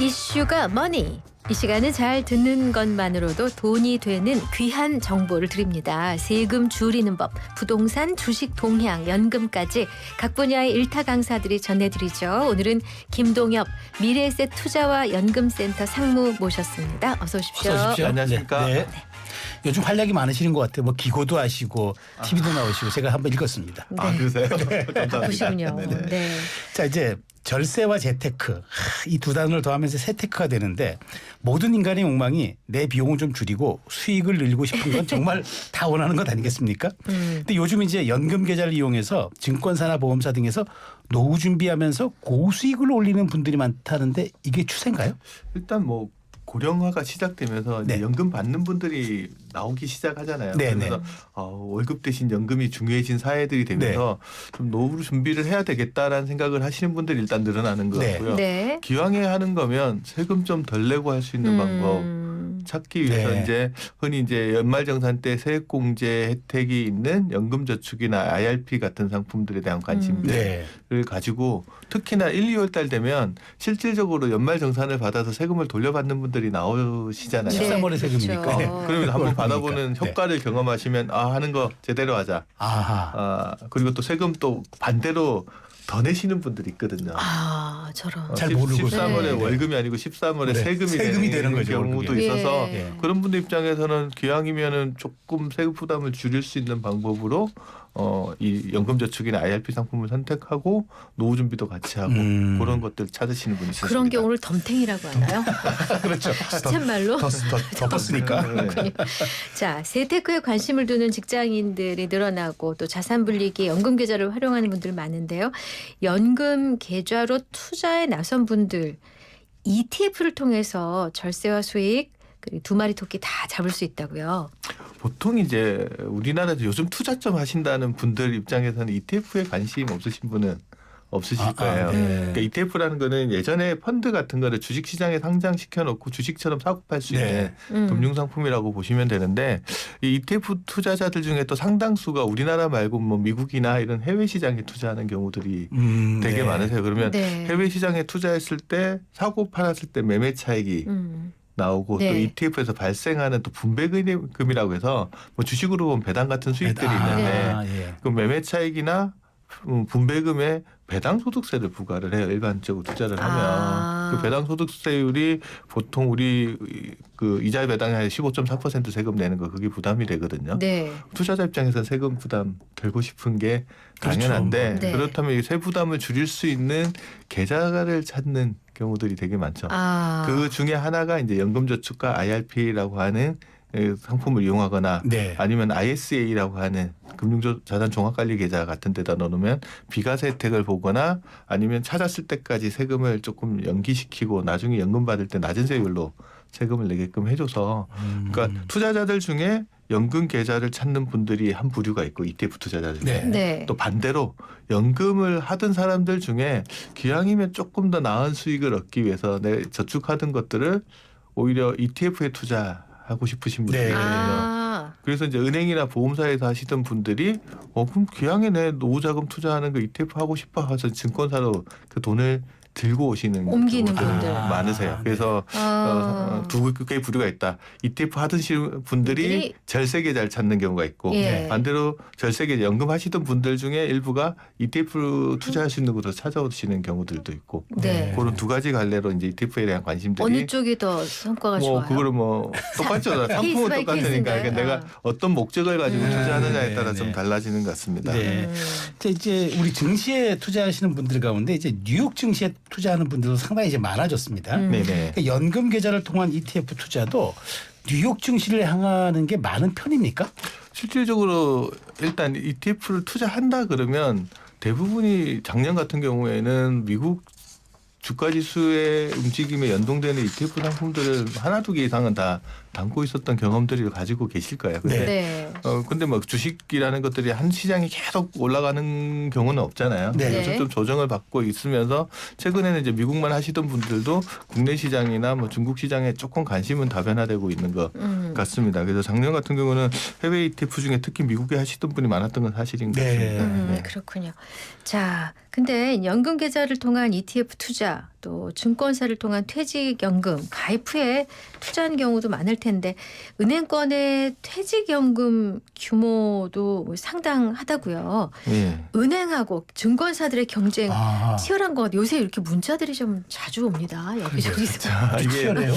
이슈가 머니. 이 시간은 잘 듣는 것만으로도 돈이 되는 귀한 정보를 드립니다. 세금 줄이는 법, 부동산, 주식 동향, 연금까지 각 분야의 일타 강사들이 전해드리죠. 오늘은 김동엽 미래에셋 투자와 연금센터 상무 모셨습니다. 어서 오십시오. 어서 오십시오. 안녕하십니까. 네. 요즘 활약이 많으시는 것 같아요. 뭐 기고도 하시고 TV도 나오시고 제가 한번 읽었습니다. 네. 아 그러세요? 감사합니다. 바쁘시군요. 네네. 네. 자 이제 절세와 재테크 이 두 단어를 더하면서 세테크가 되는데 모든 인간의 욕망이 내 비용을 좀 줄이고 수익을 늘리고 싶은 건 정말 다 원하는 것 아니겠습니까? 근데 요즘 이제 연금 계좌를 이용해서 증권사나 보험사 등에서 노후 준비하면서 고수익을 올리는 분들이 많다는데 이게 추세인가요? 일단 뭐 고령화가 시작되면서 이제 네. 연금 받는 분들이 나오기 시작하잖아요. 네, 그래서 월급 대신 연금이 중요해진 사회들이 되면서 좀 노후 준비를 해야 되겠다라는 생각을 하시는 분들이 일단 늘어나는 것 네. 같고요. 네. 기왕에 하는 거면 세금 좀 덜 내고 할 수 있는 방법 찾기 위해서 네. 이제 흔히 이제 연말정산 때 세액공제 혜택이 있는 연금저축이나 IRP 같은 상품들에 대한 관심들을 네. 가지고 특히나 1, 2월 달 되면 실질적으로 연말정산을 받아서 세금을 돌려받는 분들이 나오시잖아요. 네. 13월의 세금이니까. 그렇죠. 네. 그러면 한번 그러니까. 받아보는 네. 효과를 경험하시면 아 하는 거 제대로 하자. 아하. 그리고 또 세금 또 반대로 더 내시는 분들이 있거든요. 아, 저런. 잘 모르고 13월에 네. 월금이 아니고 13월에 네. 세금이 되는 거죠, 경우도 월급이. 있어서 예. 그런 분들 입장에서는 기왕이면은 조금 세금 부담을 줄일 수 있는 방법으로 이 연금저축이나 IRP 상품을 선택하고 노후 준비도 같이 하고 그런 것들 찾으시는 분이 있습니다. 그런 경우를 덤탱이라고 하나요? 그렇죠. 시쳇말로? 덮었으니까. 그렇군요. 자, 세테크에 관심을 두는 직장인들이 늘어나고 또 자산 불리기에 연금 계좌를 활용하는 분들 많은데요. 연금 계좌로 투자에 나선 분들 ETF를 통해서 절세와 수익 그리고 두 마리 토끼 다 잡을 수 있다고요. 보통 이제 우리나라에서 요즘 투자점 하신다는 분들 입장에서는 ETF에 관심 없으신 분은 없으실 거예요. 네. 그러니까 ETF라는 거는 예전에 펀드 같은 거를 주식시장에 상장시켜 놓고 주식처럼 사고 팔 수 있는 금융상품이라고 보시면 되는데 이 ETF 투자자들 중에 또 상당수가 우리나라 말고 뭐 미국이나 이런 해외 시장에 투자하는 경우들이 되게 네. 많으세요. 그러면 네. 해외 시장에 투자했을 때 사고 팔았을 때 매매 차익이 나오고 네. 또 ETF에서 발생하는 또 분배금이라고 해서 뭐 주식으로 보면 배당 같은 수익들이 있는데 예. 그 매매 차익이나 분배금에 배당 소득세를 부과를 해요. 일반적으로 투자를 하면 그 배당 소득세율이 보통 우리 그 이자 배당에 한 15.4% 세금 내는 거 그게 부담이 되거든요. 네. 투자자 입장에서는 세금 부담 덜고 싶은 게 당연한데 그렇죠. 네. 그렇다면 이 세 부담을 줄일 수 있는 계좌를 찾는 경우들이 되게 많죠. 그 중에 하나가 이제 연금저축과 IRP라고 하는 상품을 이용하거나 네. 아니면 ISA라고 하는 금융자산종합관리계좌 같은 데다 넣어놓으면 비과세 혜택을 보거나 아니면 찾았을 때까지 세금을 조금 연기시키고 나중에 연금 받을 때 낮은 세율로 세금을 내게끔 해줘서 그러니까 투자자들 중에 연금 계좌를 찾는 분들이 한 부류가 있고 ETF 투자자들 중에 네. 또 반대로 연금을 하던 사람들 중에 기왕이면 조금 더 나은 수익을 얻기 위해서 내 저축하던 것들을 오히려 ETF에 투자하고 싶으신 분들이 네. 있거든요. 그래서 이제 은행이나 보험사에서 하시던 분들이 그럼 기왕에 내 노후자금 투자하는 거 ETF 하고 싶어 해서 증권사로 그 돈을 들고 오시는 옮기는 경우들이 분들. 많으세요. 그래서 두 개의 부류가 있다. ETF 하던 분들이 절세계 잘 찾는 경우가 있고 예. 반대로 절세계 연금 하시던 분들 중에 일부가 ETF 투자할 수 있는 곳으로 찾아오시는 경우들도 있고 네. 그런 두 가지 갈래로 이제 ETF에 대한 관심들이 어느 쪽이 더 성과가 뭐 좋아요? 그거를 뭐 똑같죠. 상품은 바이 똑같으니까 케이스인가요? 그러니까 내가 어떤 목적을 가지고 투자하느냐에 따라 네, 좀 네. 달라지는 것 같습니다. 네. 이제 우리 증시에 투자하시는 분들 가운데 이제 뉴욕 증시에 투자하는 분들도 상당히 이제 많아졌습니다. 네네. 그러니까 연금 계좌를 통한 ETF 투자도 뉴욕 증시를 향하는 게 많은 편입니까? 실질적으로 일단 ETF를 투자한다 그러면 대부분이 작년 같은 경우에는 미국 주가지수의 움직임에 연동되는 ETF 상품들을 하나 두 개 이상은 다 담고 있었던 경험들을 가지고 계실 거예요. 근데 네. 근데 뭐 주식이라는 것들이 한 시장이 계속 올라가는 경우는 없잖아요. 네. 요즘 좀 조정을 받고 있으면서 최근에는 이제 미국만 하시던 분들도 국내 시장이나 뭐 중국 시장에 조금 관심은 다변화되고 있는 것 같습니다. 그래서 작년 같은 경우는 해외 ETF 중에 특히 미국에 하시던 분이 많았던 건 사실인 것 네. 같습니다. 네. 그렇군요. 자, 근데 연금 계좌를 통한 ETF 투자 또 또 증권사를 통한 퇴직연금 가입 후에 투자한 경우도 많을 텐데 은행권의 퇴직연금 규모도 뭐 상당하다고요. 예. 은행하고 증권사들의 경쟁 아, 치열한 것 같아요. 요새 이렇게 문자들이 좀 자주 옵니다. 여기저기서. 자, 아주 이게 치열해요.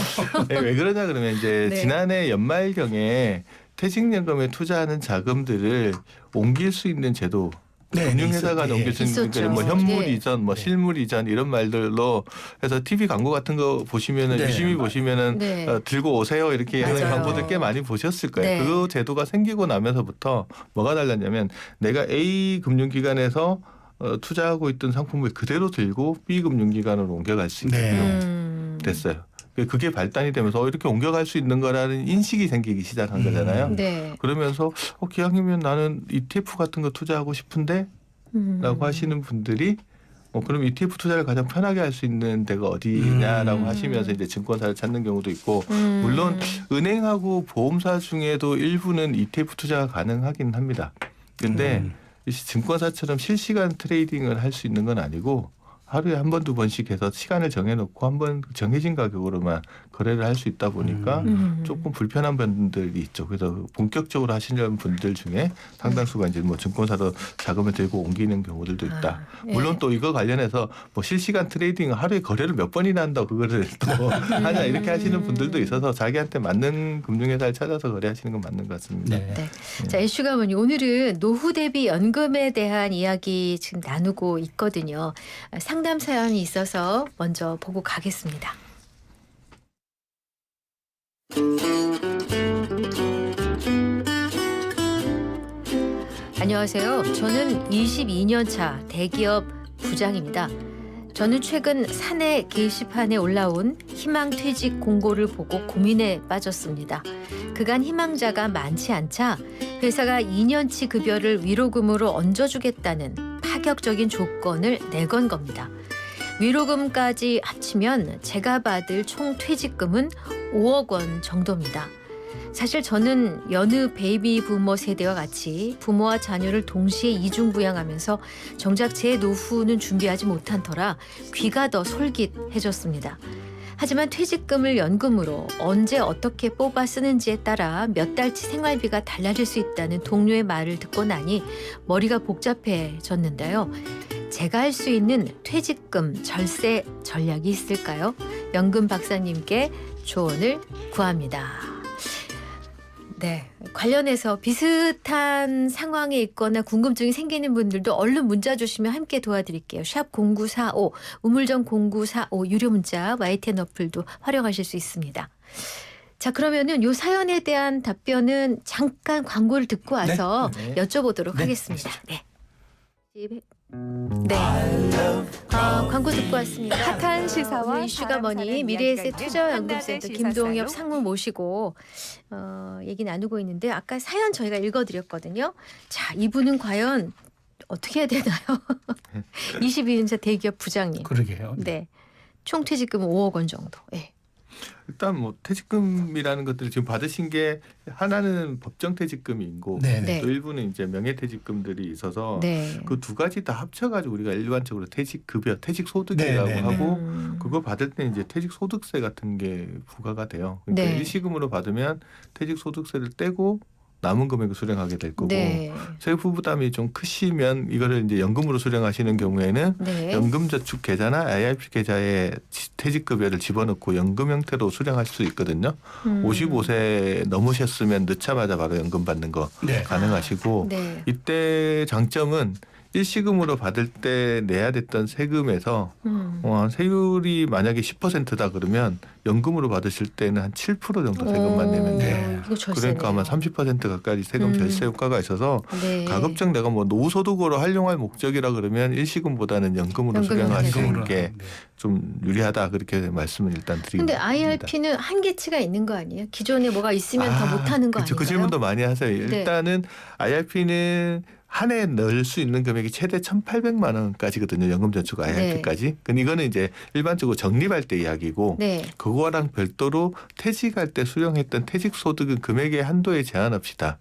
왜 그러냐 그러면 이제 네. 지난해 연말경에 퇴직연금에 투자하는 자금들을 옮길 수 있는 제도, 네, 금융회사가 있었- 넘길 수 있는 있었죠. 그러니까 뭐 현물 네. 이전, 뭐 네. 실물 이전 이런 말들로 해서 TV 광고 같은 거 보시면은 네. 유심히 보시면은 네. 들고 오세요 이렇게 하는 맞아요. 광고들 꽤 많이 보셨을 거예요. 네. 그 제도가 생기고 나면서부터 뭐가 달랐냐면 내가 A 금융기관에서 투자하고 있던 상품을 그대로 들고 B 금융기관으로 옮겨갈 수 있게 네. 됐어요. 그게 발단이 되면서 이렇게 옮겨갈 수 있는 거라는 인식이 생기기 시작한 거잖아요. 네. 그러면서 기왕이면 나는 ETF 같은 거 투자하고 싶은데 라고 하시는 분들이 그럼 ETF 투자를 가장 편하게 할 수 있는 데가 어디냐라고 하시면서 이제 증권사를 찾는 경우도 있고 물론 은행하고 보험사 중에도 일부는 ETF 투자가 가능하긴 합니다. 근데 이 증권사처럼 실시간 트레이딩을 할 수 있는 건 아니고 하루에 한 번, 두 번씩 해서 시간을 정해놓고 한 번 정해진 가격으로만 거래를 할 수 있다 보니까 조금 불편한 분들이 있죠. 그래서 본격적으로 하시려는 분들 중에 상당수가 이제 뭐 증권사로 자금을 들고 옮기는 경우들도 있다. 네. 물론 또 이거 관련해서 뭐 실시간 트레이딩 하루에 거래를 몇 번이나 한다고 그거를 또 하냐 이렇게 하시는 분들도 있어서 자기한테 맞는 금융회사를 찾아서 거래하시는 건 맞는 것 같습니다. 네. 네. 자, 애슈 가문이 오늘은 노후 대비 연금에 대한 이야기 지금 나누고 있거든요. 상담 사연이 있어서 먼저 보고 가겠습니다. 안녕하세요. 저는 22년 차 대기업 부장입니다. 저는 최근 사내 게시판에 올라온 희망퇴직 공고를 보고 고민에 빠졌습니다. 그간 희망자가 많지 않자 회사가 2년치 급여를 위로금으로 얹어주겠다는 파격적인 조건을 내건 겁니다. 위로금까지 합치면 제가 받을 총 퇴직금은 5억 원 정도입니다. 사실 저는 여느 베이비 부머 세대와 같이 부모와 자녀를 동시에 이중부양하면서 정작 제 노후는 준비하지 못한 터라 귀가 더 솔깃해졌습니다. 하지만 퇴직금을 연금으로 언제 어떻게 뽑아 쓰는지에 따라 몇 달치 생활비가 달라질 수 있다는 동료의 말을 듣고 나니 머리가 복잡해졌는데요. 제가 할 수 있는 퇴직금 절세 전략이 있을까요? 연금 박사님께 조언을 구합니다. 네, 관련해서 비슷한 상황에 있거나 궁금증이 생기는 분들도 얼른 문자 주시면 함께 도와드릴게요. 샵 0945, 우물정 0945 유료 문자, YTN 어플도 활용하실 수 있습니다. 자, 그러면은 요 사연에 대한 답변은 잠깐 광고를 듣고 와서 네. 여쭤보도록 네. 하겠습니다. 네. 네. 광고 듣고 왔습니다. 핫한 시사와 오늘 이슈가 뭐니 미래에셋 투자연금센터 김동엽 상무 모시고 얘기 나누고 있는데 아까 사연 저희가 읽어드렸거든요. 자, 이분은 과연 어떻게 해야 되나요? 22년차 대기업 부장님. 그러게요. 네. 총 퇴직금은 5억 원 정도. 네. 일단 뭐 퇴직금이라는 것들을 지금 받으신 게 하나는 법정 퇴직금이고 네. 네. 또 일부는 이제 명예퇴직금들이 있어서 네. 그 두 가지 다 합쳐가지고 우리가 일반적으로 퇴직급여, 퇴직소득이라고 네, 네, 네. 하고 그거 받을 때 이제 퇴직소득세 같은 게 부과가 돼요. 그러니까 네. 일시금으로 받으면 퇴직소득세를 떼고 남은 금액을 수령하게 될 거고 네. 세부 부담이 좀 크시면 이거를 이제 연금으로 수령하시는 경우에는 네. 연금저축 계좌나 IRP 계좌에 퇴직급여를 집어넣고 연금 형태로 수령하실 수 있거든요. 55세 넘으셨으면 넣자마자 바로 연금 받는 거 네. 가능하시고 네. 이때 장점은 일시금으로 받을 때 내야 됐던 세금에서 세율이 만약에 10%다 그러면 연금으로 받으실 때는 한 7% 정도 세금만 내면 돼요. 네. 이거 절세네요. 그러니까 아마 30% 가까이 세금 절세 효과가 있어서 네. 가급적 내가 뭐 노후소득으로 활용할 목적이라 그러면 일시금보다는 연금으로 연금으로 수령하시는 연금으로. 게 좀 유리하다 그렇게 말씀을 일단 드립니다. 근데 IRP는 한계치가 있는 거 아니에요? 기존에 뭐가 있으면 더 못하는 거 그쵸. 아닌가요? 그 질문도 많이 하세요. 일단은 IRP는 한 해에 넣을 수 있는 금액이 최대 1,800만 원까지거든요. 연금저축 IRP까지. 근데 이거는 이제 일반적으로 적립할 때 이야기고 네. 그거랑 별도로 퇴직할 때 수령했던 퇴직소득은 금액의 한도에 제한 없이 다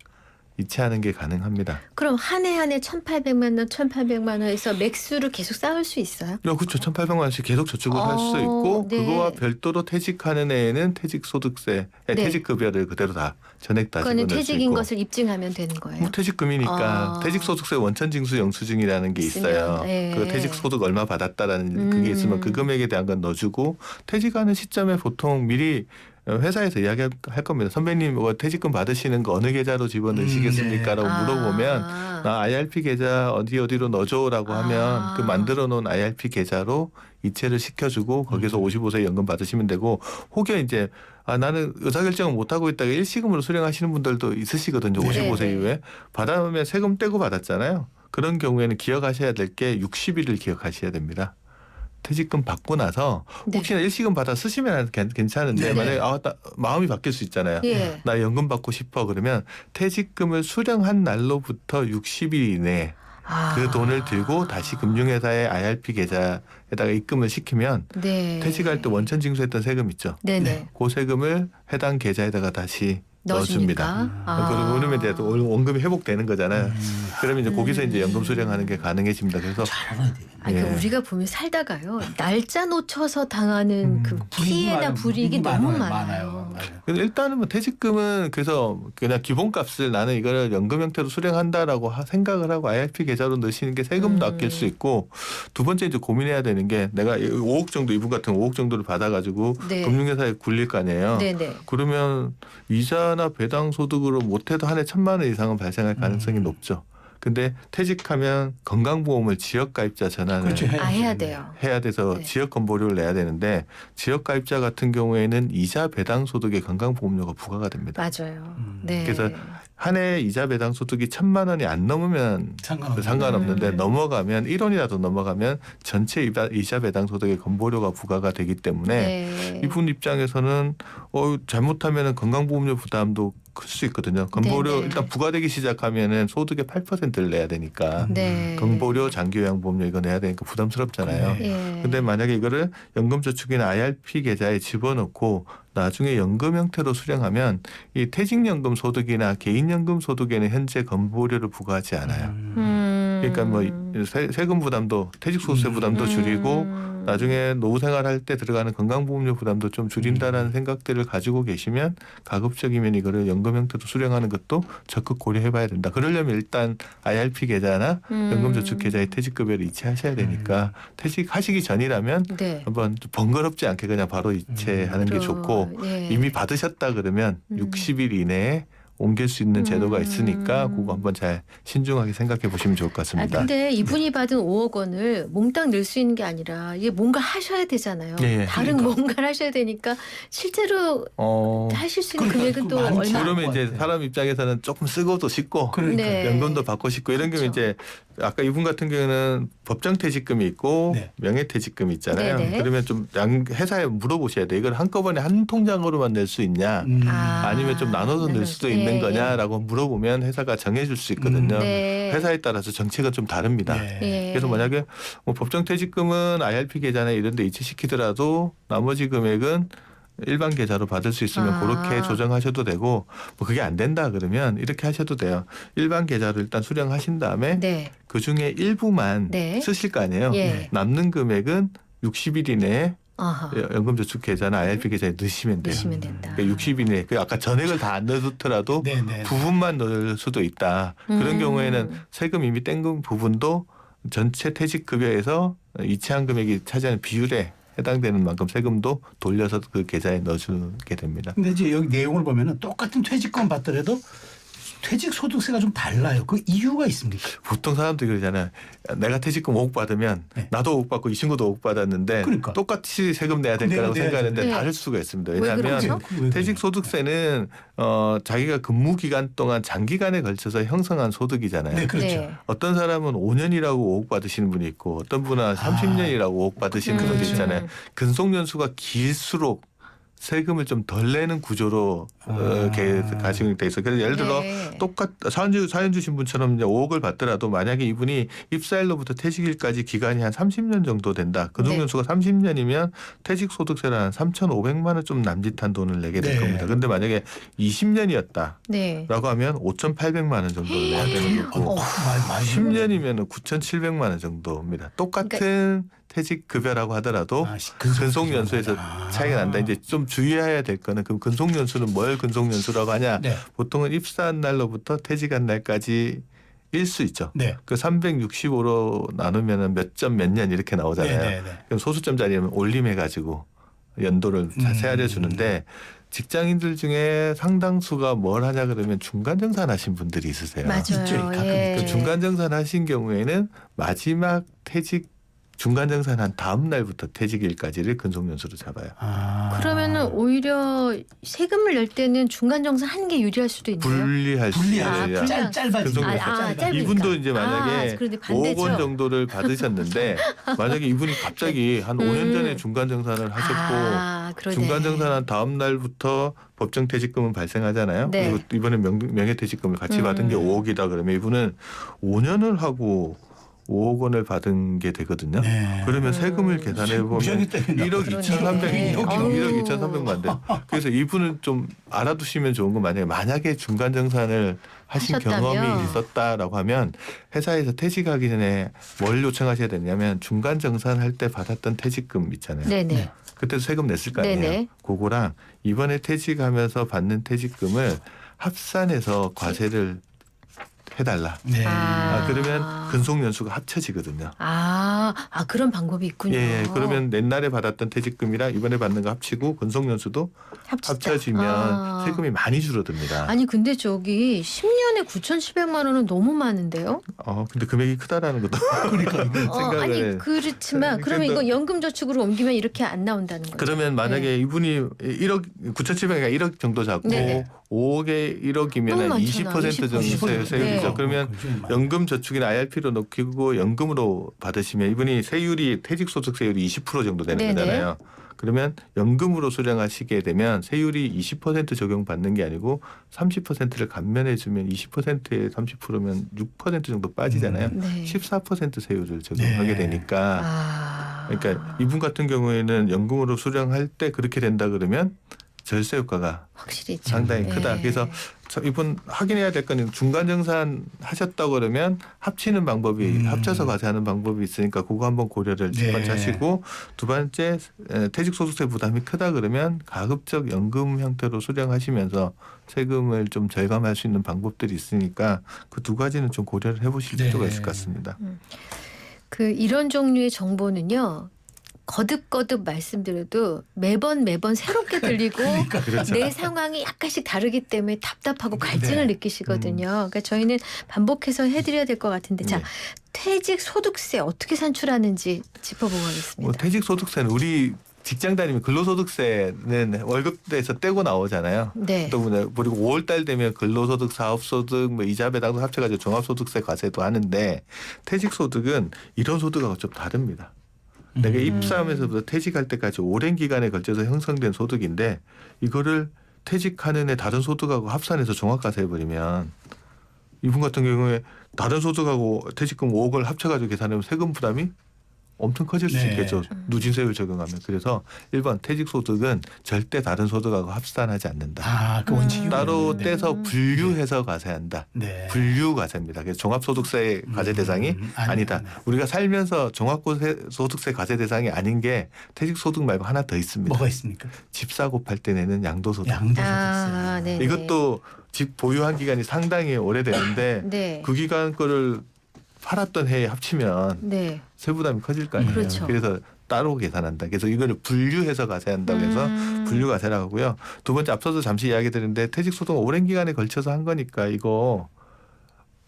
이체하는 게 가능합니다. 그럼 한 해 한 해 1,800만 원, 1,800만 원에서 맥수를 계속 쌓을 수 있어요? 그렇죠. 1,800만 원씩 계속 저축을 할 수 있고 네. 그거와 별도로 퇴직하는 애에는 퇴직소득세, 네. 퇴직급여를 그대로 다 전액 다 그거는 집어넣을 수 퇴직인 있고. 것을 입증하면 되는 거예요. 뭐 퇴직금이니까 퇴직소득세 원천징수 영수증이라는 게 있어요. 있으면, 네. 그 퇴직소득 얼마 받았다라는 그게 있으면 그 금액에 대한 건 넣어주고 퇴직하는 시점에 보통 미리 회사에서 이야기할 겁니다. 선배님 뭐 퇴직금 받으시는 거 어느 계좌로 집어넣으시겠습니까? 라고 물어보면 나 IRP 계좌 어디로 넣어줘라고 하면 그 만들어 놓은 IRP 계좌로 이체를 시켜주고 거기서 55세 연금 받으시면 되고 혹여 이제 나는 의사결정을 못하고 있다가 일시금으로 수령하시는 분들도 있으시거든요. 55세 네. 이후에. 받아보면 세금 떼고 받았잖아요. 그런 경우에는 기억하셔야 될 게 60일을 기억하셔야 됩니다. 퇴직금 받고 나서 혹시나 일시금 받아 쓰시면 괜찮은데 만약에 나 마음이 바뀔 수 있잖아요. 예. 나 연금 받고 싶어 그러면 퇴직금을 수령한 날로부터 60일 이내에 그 돈을 들고 다시 금융회사의 IRP 계좌에다가 입금을 시키면 네. 퇴직할 때 원천 징수했던 세금 있죠. 네네. 그 세금을 해당 계좌에다가 다시 넣어줍니다. 그러면 이제 또 원금이 회복되는 거잖아요. 그러면 이제 거기서 이제 연금 수령하는 게 가능해집니다. 그래서 그러니까 우리가 보면 살다가요 날짜 놓쳐서 당하는 그 피해나 불이익이 너무 많아요. 근데 일단은 뭐 퇴직금은 그래서 그냥 기본값을 나는 이거를 연금 형태로 수령한다라고 생각을 하고 IRP 계좌로 넣으시는 게 세금도 아낄 수 있고 두 번째 이제 고민해야 되는 게 내가 5억 정도 이분 같은 5억 정도를 받아가지고 네. 금융회사에 굴릴 거 아니에요. 네네. 그러면 이자나 배당 소득으로 못해도 한 해 1,000만 원 이상은 발생할 가능성이 높죠. 근데 퇴직하면 건강보험을 지역가입자 전환을 그렇죠. 해야 돼요. 해야 돼서 네. 지역건보료를 내야 되는데 지역가입자 같은 경우에는 이자 배당 소득에 건강보험료가 부과가 됩니다. 맞아요. 네. 그래서 한 해 이자 배당 소득이 1,000만 원이 안 넘으면 상관없는데 넘어가면 1원이라도 넘어가면 전체 이자 배당 소득에 건보료가 부과가 되기 때문에 네. 이분 입장에서는 잘못하면 건강보험료 부담도 클 수 있거든요. 건보료 네네. 일단 부과되기 시작하면은 소득의 8%를 내야 되니까 네. 건보료, 장기요양보험료 이거 내야 되니까 부담스럽잖아요. 예. 근데 만약에 이거를 연금저축이나 IRP 계좌에 집어넣고 나중에 연금 형태로 수령하면 이 퇴직연금 소득이나 개인연금 소득에는 현재 건보료를 부과하지 않아요. 그러니까 뭐 세금 부담도 퇴직소득세 부담도 줄이고 나중에 노후생활할 때 들어가는 건강보험료 부담도 좀 줄인다라는 생각들을 가지고 계시면 가급적이면 이거를 연금 형태로 수령하는 것도 적극 고려해봐야 된다. 그러려면 일단 IRP 계좌나 연금저축계좌에 퇴직급여를 이체하셔야 되니까 퇴직하시기 전이라면 네. 한번 번거롭지 않게 그냥 바로 이체하는 게 좋고 예. 이미 받으셨다 그러면 60일 이내에 옮길 수 있는 제도가 있으니까 그거 한번 잘 신중하게 생각해 보시면 좋을 것 같습니다. 근데 이분이 받은 5억 원을 몽땅 낼 수 있는 게 아니라 이게 뭔가 하셔야 되잖아요. 예, 다른 뭔가를 하셔야 되니까 실제로 하실 수 있는 금액은 또 얼마? 그러면 이제 사람 입장에서는 조금 쓰고도 싶고 네. 연금도 받고 싶고 이런 경우 이제 아까 이분 같은 경우는 법정퇴직금이 있고 명예퇴직금이 있잖아요. 네네. 그러면 좀 회사에 물어보셔야 돼. 이걸 한꺼번에 한 통장으로만 낼 수 있냐 아니면 좀 나눠서 낼 수도 있는 거냐라고 물어보면 회사가 정해줄 수 있거든요. 네. 회사에 따라서 정책은 좀 다릅니다. 예. 그래서 만약에 뭐 법정퇴직금은 IRP 계좌나 이런 데 이체시키더라도 나머지 금액은 일반 계좌로 받을 수 있으면 그렇게 조정하셔도 되고 뭐 그게 안 된다 그러면 이렇게 하셔도 돼요. 일반 계좌로 일단 수령하신 다음에 네. 그중에 일부만 쓰실 거 아니에요. 예. 남는 금액은 60일 이내에 아하. 연금저축 계좌나 IRP 계좌에 넣으시면 돼요. 넣으시면 된다. 그러니까 60일 이내 아까 전액을 다 안 넣더라도 부분만 넣을 수도 있다. 그런 경우에는 세금 이미 뗀 부분도 전체 퇴직급여에서 이체한 금액이 차지하는 비율에 해당되는 만큼 세금도 돌려서 그 계좌에 넣어주게 됩니다. 근데 이제 여기 내용을 보면은 똑같은 퇴직금 받더라도 퇴직소득세가 좀 달라요. 그 이유가 있습니까? 보통 사람들이 그러잖아요. 내가 퇴직금 5억 받으면 나도 5억 받고 이 친구도 5억 받았는데 똑같이 세금 내야 될까라고 생각하는데 다를 수가 있습니다. 왜냐하면 퇴직소득세는 자기가 근무기간 동안 장기간에 걸쳐서 형성한 소득이잖아요. 네, 그렇죠. 어떤 사람은 5년이라고 5억 받으시는 분이 있고 어떤 분은 30년이라고 5억 받으시는 분도 있잖아요. 근속연수가 길수록 세금을 좀 덜 내는 구조로 가시게 돼 있어. 그래서 예를 들어 네. 사연 주신 분처럼 이제 5억을 받더라도 만약에 이분이 입사일로부터 퇴직일까지 기간이 한 30년 정도 된다. 근속연수가 30년이면 퇴직소득세를 한 3,500만 원 좀 남짓한 돈을 내게 될 네. 겁니다. 그런데 만약에 20년이었다라고 네. 하면 5,800만 원 정도를 내야 되는 거고 10년이면 9,700만 원 정도입니다. 똑같은 퇴직 급여라고 하더라도 근속연수에서 차이가 난다. 이제 좀 주의해야 될 거는 그럼 근속연수는 뭘 근속연수라고 하냐? 네. 보통은 입사한 날로부터 퇴직한 날까지 일 수 있죠. 네. 그 365로 나누면 몇 점 몇 년 이렇게 나오잖아요. 네, 네, 네. 그럼 소수점짜리면 올림해가지고 연도를 세아려 주는데 직장인들 중에 상당수가 뭘 하냐 그러면 중간정산 하신 분들이 있으세요. 맞아요. 있죠. 가끔 예. 그 중간정산 하신 경우에는 마지막 퇴직 중간정산 한 다음 날부터 퇴직일까지를 근속연수로 잡아요. 그러면은 오히려 세금을 낼 때는 중간정산 하는 게 유리할 수도 있네요. 분리할 수 분리하죠. 있어요. 짧아지니까. 근속연수. 짧으니까. 이분도 이제 만약에 그런데 5억 반대죠. 원 정도를 받으셨는데 만약에 이분이 갑자기 한 5년 전에 중간정산을 하셨고 그러네. 중간정산한 다음 날부터 법정퇴직금은 발생하잖아요. 네. 그리고 이번에 명예퇴직금을 같이 받은 게 5억이다 그러면 이분은 5년을 하고 5억 원을 받은 게 되거든요. 네. 그러면 세금을 계산해 보면 무지하게 때린다. 1억 그러네. 2,300억, 어우. 1억 2,300만 돼. 그래서 이분은 좀 알아두시면 좋은 건 만약에 중간정산을 하신 하셨다면. 경험이 있었다라고 하면 회사에서 퇴직하기 전에 뭘 요청하셔야 되냐면 중간정산할 때 받았던 퇴직금 있잖아요. 네네. 네. 그때도 세금 냈을 거 아니에요. 네네. 그거랑 이번에 퇴직하면서 받는 퇴직금을 합산해서 과세를 해달라. 네. 그러면 근속연수가 합쳐지거든요. 그런 방법이 있군요. 예, 그러면 옛날에 받았던 퇴직금이랑 이번에 받는 거 합치고 근속연수도 합치자. 합쳐지면 세금이 많이 줄어듭니다. 아니 근데 저기 10년에 9,700만 원은 너무 많은데요? 근데 금액이 크다라는 것도 생각을 아니 그렇지만 그러면 근데- 이거 연금저축으로 옮기면 이렇게 안 나온다는 거죠. 그러면 만약에 이분이 1억 9,700이 1억 정도 잡고 네네. 5억에 1억이면 너무 한 많잖아. 20% 정도 20%. 세율이죠. 네. 그러면 연금저축이나 IRP로 넣기고 연금으로 받으시면 이분이 세율이 퇴직소득세율이 20% 정도 되는 네네. 거잖아요. 그러면 연금으로 수령하시게 되면 세율이 20% 적용받는 게 아니고 30%를 감면해 주면 20%에 30%면 6% 정도 빠지잖아요. 네. 14% 세율을 적용하게 네. 되니까 그러니까 이분 같은 경우에는 연금으로 수령할 때 그렇게 된다 그러면 절세 효과가 확실히 있죠. 상당히 네. 크다. 그래서 이분 확인해야 될 거는 중간정산 하셨다고 그러면 합치는 방법이 합쳐서 과세하는 방법이 있으니까 그거 한번 고려를 첫 번째 네. 하시고 두 번째 퇴직소득세 부담이 크다 그러면 가급적 연금 형태로 수령하시면서 세금을 좀 절감할 수 있는 방법들이 있으니까 그 두 가지는 좀 고려를 해보실 네. 필요가 있을 것 같습니다. 이런 종류의 정보는요. 거듭거듭 말씀드려도 매번 새롭게 들리고 그렇죠. 내 상황이 약간씩 다르기 때문에 답답하고 갈증을 네. 느끼시거든요. 그러니까 저희는 반복해서 해드려야 될 것 같은데 자 네. 퇴직 소득세 어떻게 산출하는지 짚어보고 가겠습니다. 퇴직소득세는 우리 직장 다니면 근로소득세는 월급에서 떼고 나오잖아요. 네. 또 그리고 5월달 되면 근로소득, 사업소득, 이자 배당도 합쳐가지고 종합소득세 과세도 하는데 퇴직소득은 이런 소득하고 좀 다릅니다. 내가 입사하면서부터 퇴직할 때까지 오랜 기간에 걸쳐서 형성된 소득인데 이거를 퇴직하는 애 다른 소득하고 합산해서 종합과세 해버리면 이분 같은 경우에 다른 소득하고 퇴직금 5억을 합쳐가지고 계산하면 세금 부담이 엄청 커질 수 네. 있겠죠. 누진세율 적용하면. 그래서 1번 퇴직소득은 절대 다른 소득하고 합산하지 않는다. 그 원칙이 따로 네. 떼서 분류해서 과세한다. 네. 분류과세입니다. 그래서 종합소득세 과세 대상이 아니다. 우리가 살면서 종합소득세 과세 대상이 아닌 게 퇴직소득 말고 하나 더 있습니다. 뭐가 있습니까? 집 사고 팔 때 내는 양도소득. 양도소득세. 네. 이것도 집 보유한 기간이 상당히 오래되는데 네. 그 기간 거를 팔았던 해에 합치면 네. 세부담이 커질 거 아니에요. 그렇죠. 그래서 따로 계산한다. 그래서 이거를 분류해서 과세한다고 해서 분류 과세라고 하고요. 두 번째 앞서서 잠시 이야기 드렸는데 퇴직소득은 오랜 기간에 걸쳐서 한 거니까 이거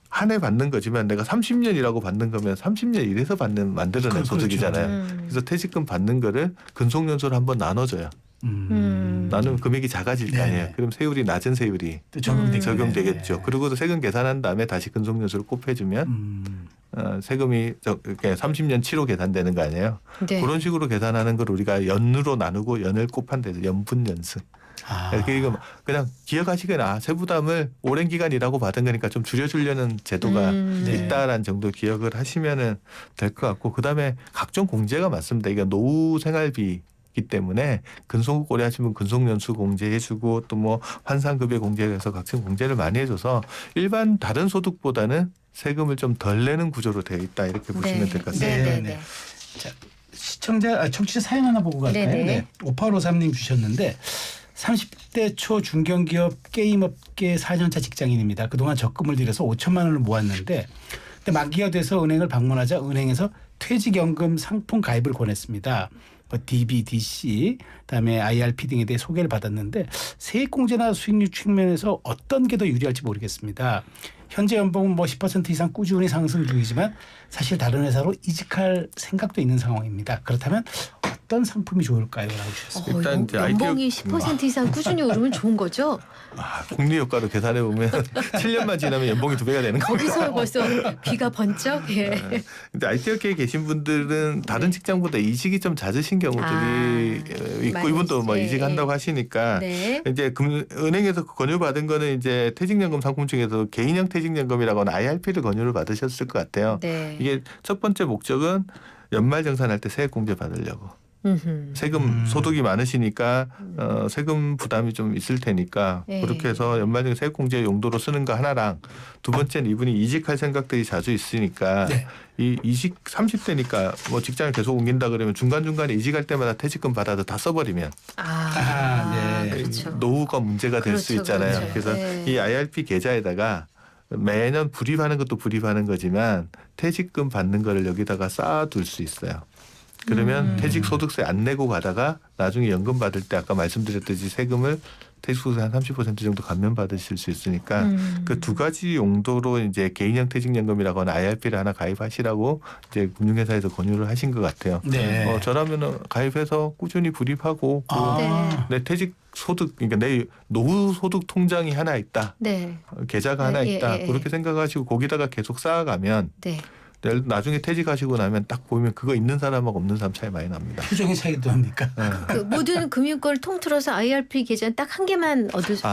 한 해 받는 거지만 내가 30년이라고 받는 거면 30년 이래서 만들어낸 그렇죠. 소득이잖아요. 그래서 퇴직금 받는 거를 근속연수로 한번 나눠줘요. 나누면 금액이 작아질 거 아니에요. 네. 그럼 세율이 낮은 세율이 또 적용되겠네. 적용되겠죠. 그리고 세금 계산한 다음에 다시 근속연수를 곱해주면 세금이 이렇게 30년 치로 계산되는 거 아니에요. 네. 그런 식으로 계산하는 걸 우리가 연으로 나누고 연을 곱한대서 연분연수. 그리고 그냥 기억하시거나 세부담을 오랜 기간 일하고 받은 거니까 좀 줄여주려는 제도가 네. 있다라는 정도 기억을 하시면은 될 것 같고, 그다음에 각종 공제가 많습니다. 이게 노후 생활비 기 때문에 근속 오래 하시면 근속연수 공제해주고 또 뭐 환산급여 공제해서 각종 공제를 많이 해줘서 일반 다른 소득보다는 세금을 좀 덜 내는 구조로 되어 있다, 이렇게 보시면 될 것 같습니다. 네, 네, 네. 네. 자, 청취자 사연 하나 보고 갈까요? 네네. 네. 5853님 주셨는데 30대 초 중견기업 게임업계 4년차 직장인입니다. 그동안 적금을 들여서 5천만 원을 모았는데 근데 만기가 돼서 은행을 방문하자 은행에서 퇴직연금 상품 가입을 권했습니다. 뭐 DB, DC, 그다음에 IRP 등에 대해 소개를 받았는데 세액공제나 수익률 측면에서 어떤 게 더 유리할지 모르겠습니다. 현재 연봉은 뭐 10% 이상 꾸준히 상승 중이지만 사실 다른 회사로 이직할 생각도 있는 상황입니다. 그렇다면 어떤 상품이 좋을까요? 라고 주셨습니다. 일단 이제 연봉이 아이디어- 10% 이상 꾸준히 오르면 좋은 거죠? 복리효과로 계산해 보면 7년만 지나면 연봉이 2배가 되는 겁니다. 거기서 벌써 귀가 번쩍. 예. 근데 IT 업계에 계신 분들은 다른 직장보다 이직이 좀 잦으신 경우들이 있고, 많이 이분도 뭐 예, 이직한다고 예. 하시니까 네. 이제 은행에서 권유받은 거는 이제 퇴직연금 상품 중에서 개인형 퇴직연금이라고는 IRP를 권유를 받으셨을 것 같아요. 네. 이게 첫 번째 목적은 연말정산할 때 세액공제 받으려고. 음흠. 세금 소득이 많으시니까 세금 부담이 좀 있을 테니까 네. 그렇게 해서 연말정 세액공제 용도로 쓰는 거 하나랑, 두 번째는 이분이 이직할 생각들이 자주 있으니까 네. 이 이직 30대니까 뭐 직장을 계속 옮긴다 그러면 중간중간에 이직할 때마다 퇴직금 받아도 다 써버리면 네. 그렇죠. 노후가 문제가 될 수 그렇죠, 있잖아요. 그렇죠. 그래서 네. 이 IRP 계좌에다가 매년 불입하는 것도 불입하는 거지만 퇴직금 받는 거를 여기다가 쌓아둘 수 있어요. 그러면 퇴직 소득세 안 내고 가다가 나중에 연금 받을 때 아까 말씀드렸듯이 세금을 퇴직 소득세 한 30% 정도 감면 받으실 수 있으니까 그 두 가지 용도로 이제 개인형 퇴직연금이라고 하는 IRP를 하나 가입하시라고 이제 금융회사에서 권유를 하신 것 같아요. 네. 저라면은 가입해서 꾸준히 불입하고 내 퇴직 소득, 그러니까 내 노후 소득 통장이 하나 있다, 네. 계좌가 하나 예, 있다, 예, 예. 그렇게 생각하시고 거기다가 계속 쌓아가면 네. 나중에 퇴직하시고 나면 딱 보면 그거 있는 사람하고 없는 사람 차이 많이 납니다. 표정의 차이도 합니까? 그 모든 금융권을 통틀어서 IRP 계좌는 딱 한 개만 얻을 수.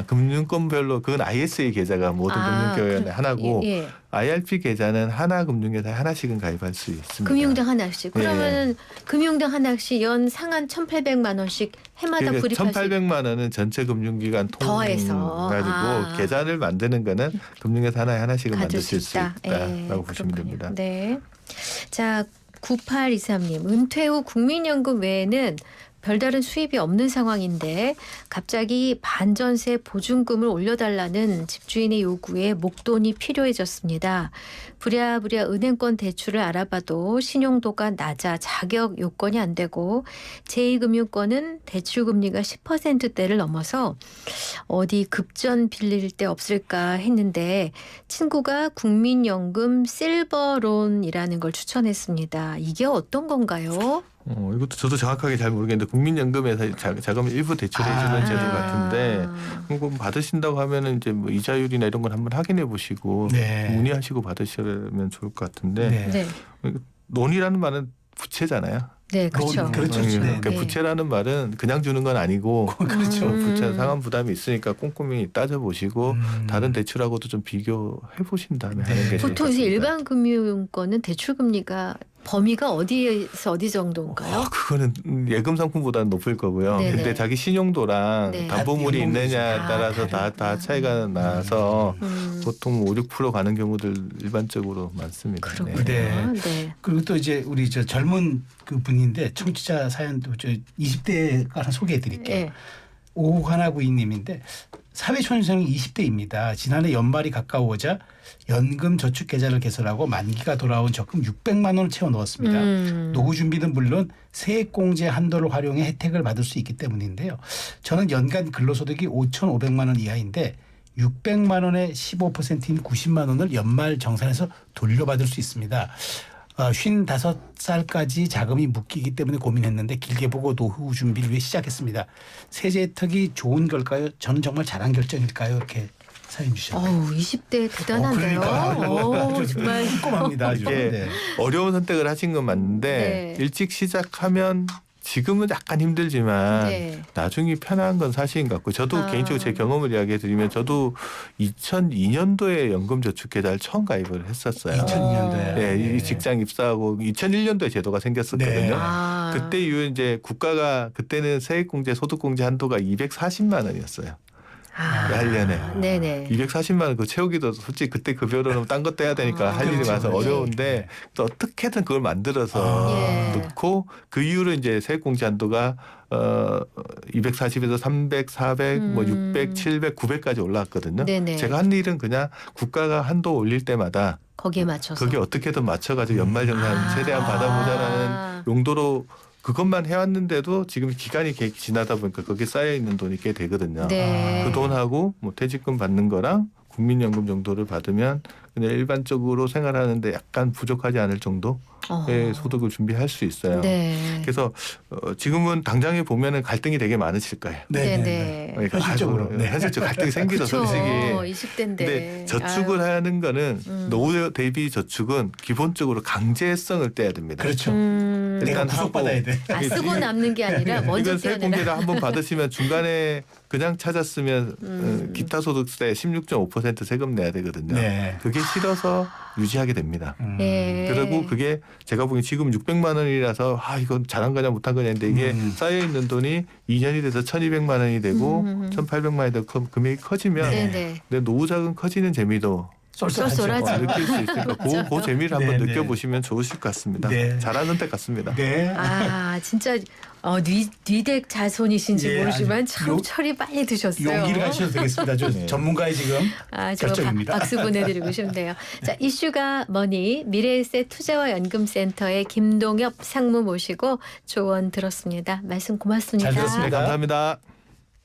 금융권별로 그건 ISA 계좌가 모든 금융기관에 하나고 예. IRP 계좌는 하나 금융회사에 하나씩은 가입할 수 있습니다. 금융당 하나씩. 그러면은 금융당 하나씩 연 상한 1,800만 원씩 해마다 그러니까 불입할 수. 1,800만 원은 전체 금융기관 통 더해서. 가지고 계좌를 만드는 거는 금융회사 하나에 하나씩은 가질 만드실 수 있다라고 보시면 그렇군요. 됩니다. 네. 자, 9823님. 은퇴 후 국민연금 외에는 별다른 수입이 없는 상황인데 갑자기 반전세 보증금을 올려달라는 집주인의 요구에 목돈이 필요해졌습니다. 부랴부랴 은행권 대출을 알아봐도 신용도가 낮아 자격 요건이 안 되고 제2금융권은 대출금리가 10%대를 넘어서 어디 급전 빌릴 데 없을까 했는데 친구가 국민연금 실버론이라는 걸 추천했습니다. 이게 어떤 건가요? 이것도 저도 정확하게 잘 모르겠는데 국민연금에서 자금을 일부 대출해주는 제도 같은데 그거 받으신다고 하면은 이제 뭐 이자율이나 이런 걸 한번 확인해 보시고 네. 문의하시고 받으시면 좋을 것 같은데 네. 네. 논이라는 말은 부채잖아요. 네, 그렇죠. 그렇죠. 네. 네. 그러니까 네. 부채라는 말은 그냥 주는 건 아니고 그렇죠. 부채 상환 부담이 있으니까 꼼꼼히 따져보시고 음. 다른 대출하고도 좀 비교해 보신 다음에 네. 하는 게 좋을 것 보통 이제 같습니다. 일반 금융권은 대출 금리가 범위가 어디에서 어디 정도인가요? 그거는 예금 상품보다는 높을 거고요. 네네. 근데 자기 신용도랑 네. 담보물이 아, 있느냐에 아, 따라서 다 다르구나. 차이가 나서 보통 5, 6% 가는 경우들 일반적으로 많습니다. 그렇군요. 네. 네. 그리고 또 이제 우리 저 젊은 그 분인데 청취자 사연도 저 20대가 하나 소개해드릴게요. 네. 오하나 부인님인데 사회초년생이 20대입니다. 지난해 연말이 가까워오자 연금 저축 계좌를 개설하고 만기가 돌아온 적금 600만 원을 채워 넣었습니다. 노후 준비는 물론 세액공제 한도를 활용해 혜택을 받을 수 있기 때문인데요. 저는 연간 근로소득이 5,500만 원 이하인데 600만 원의 15%인 90만 원을 연말 정산해서 돌려받을 수 있습니다. 55살까지 자금이 묶이기 때문에 고민했는데 길게 보고 노후 준비를 위해 시작했습니다. 세제 혜택이 좋은 걸까요? 저는 정말 잘한 결정일까요? 이렇게 사연 주셨네요. 어우, 20대 대단한데요. 그러니까. 정말. 꼼꼼합니다. 아주. 이게 네. 어려운 선택을 하신 건 맞는데 네. 일찍 시작하면 지금은 약간 힘들지만 네. 나중에 편한 건 사실인 것 같고 저도 개인적으로 제 경험을 이야기해 드리면 저도 2002년도에 연금저축계좌를 처음 가입을 했었어요. 2002년도에. 네, 이 직장 입사하고 2001년도에 제도가 생겼었거든요. 네. 아. 그때 이후에 이제 국가가 그때는 세액공제 소득공제 한도가 240만 원이었어요. 아. 1년에. 네네. 240만 원 그 채우기도 솔직히 그때 급여로는 딴 것도 해야 되니까 아, 할 일이 그렇죠. 많아서 네. 어려운데 또 어떻게든 그걸 만들어서 예. 넣고 그 이후로 이제 세액공제 한도가 240에서 300, 400, 뭐 600, 700, 900까지 올라왔거든요. 네네. 제가 한 일은 그냥 국가가 한도 올릴 때마다 거기에 맞춰서. 그게 어떻게든 맞춰가지고 연말정산 최대한 받아보자라는 용도로 그것만 해왔는데도 지금 기간이 지나다 보니까 거기에 쌓여 있는 돈이 꽤 되거든요. 네. 그 돈하고 뭐 퇴직금 받는 거랑 국민연금 정도를 받으면 그냥 일반적으로 생활하는데 약간 부족하지 않을 정도의 소득을 준비할 수 있어요. 네. 그래서 지금은 당장에 보면은 갈등이 되게 많으실 거예요. 네네. 그러니까 현실적으로. 아이고, 현실적으로 갈등이 생기죠, 그쵸. 솔직히. 20대인데. 근데 저축을 하는 거는 노후 대비 저축은 기본적으로 강제성을 떼야 됩니다. 그렇죠. 음. 내가 일단 구속받아야 돼. 아, 쓰고 남는 게 아니라 먼저 이건 세액공제를 떼어내라. 한번 받으시면 중간에 그냥 찾았으면 기타 소득세 16.5% 세금 내야 되거든요. 네. 그게 싫어서 유지하게 됩니다. 예. 그리고 그게 제가 보기엔 지금 600만 원이라서 이건 잘한 거냐 못한 거냐인데 이게 쌓여 있는 돈이 2년이 돼서 1,200만 원이 되고 1,800만 원이 되고 금액이 커지면 네네. 내 노후 자금 커지는 재미도 쏠쏠하죠. 느낄 수 있으니까 그 재미를 한번 네, 느껴보시면 좋으실 것 같습니다. 네. 잘하는 선택 같습니다. 네. 아, 진짜 뉘댁 자손이신지 예, 모르지만 아주 참 철이 빨리 드셨어요. 용기를 가셔도 되겠습니다. 저 네. 전문가의 지금 아, 저거 결정입니다. 박수 보내드리고 싶네요. 자, 이슈가 머니 미래에셋 투자와 연금센터의 김동엽 상무 모시고 조언 들었습니다. 말씀 고맙습니다. 잘 들었습니다. 네, 감사합니다.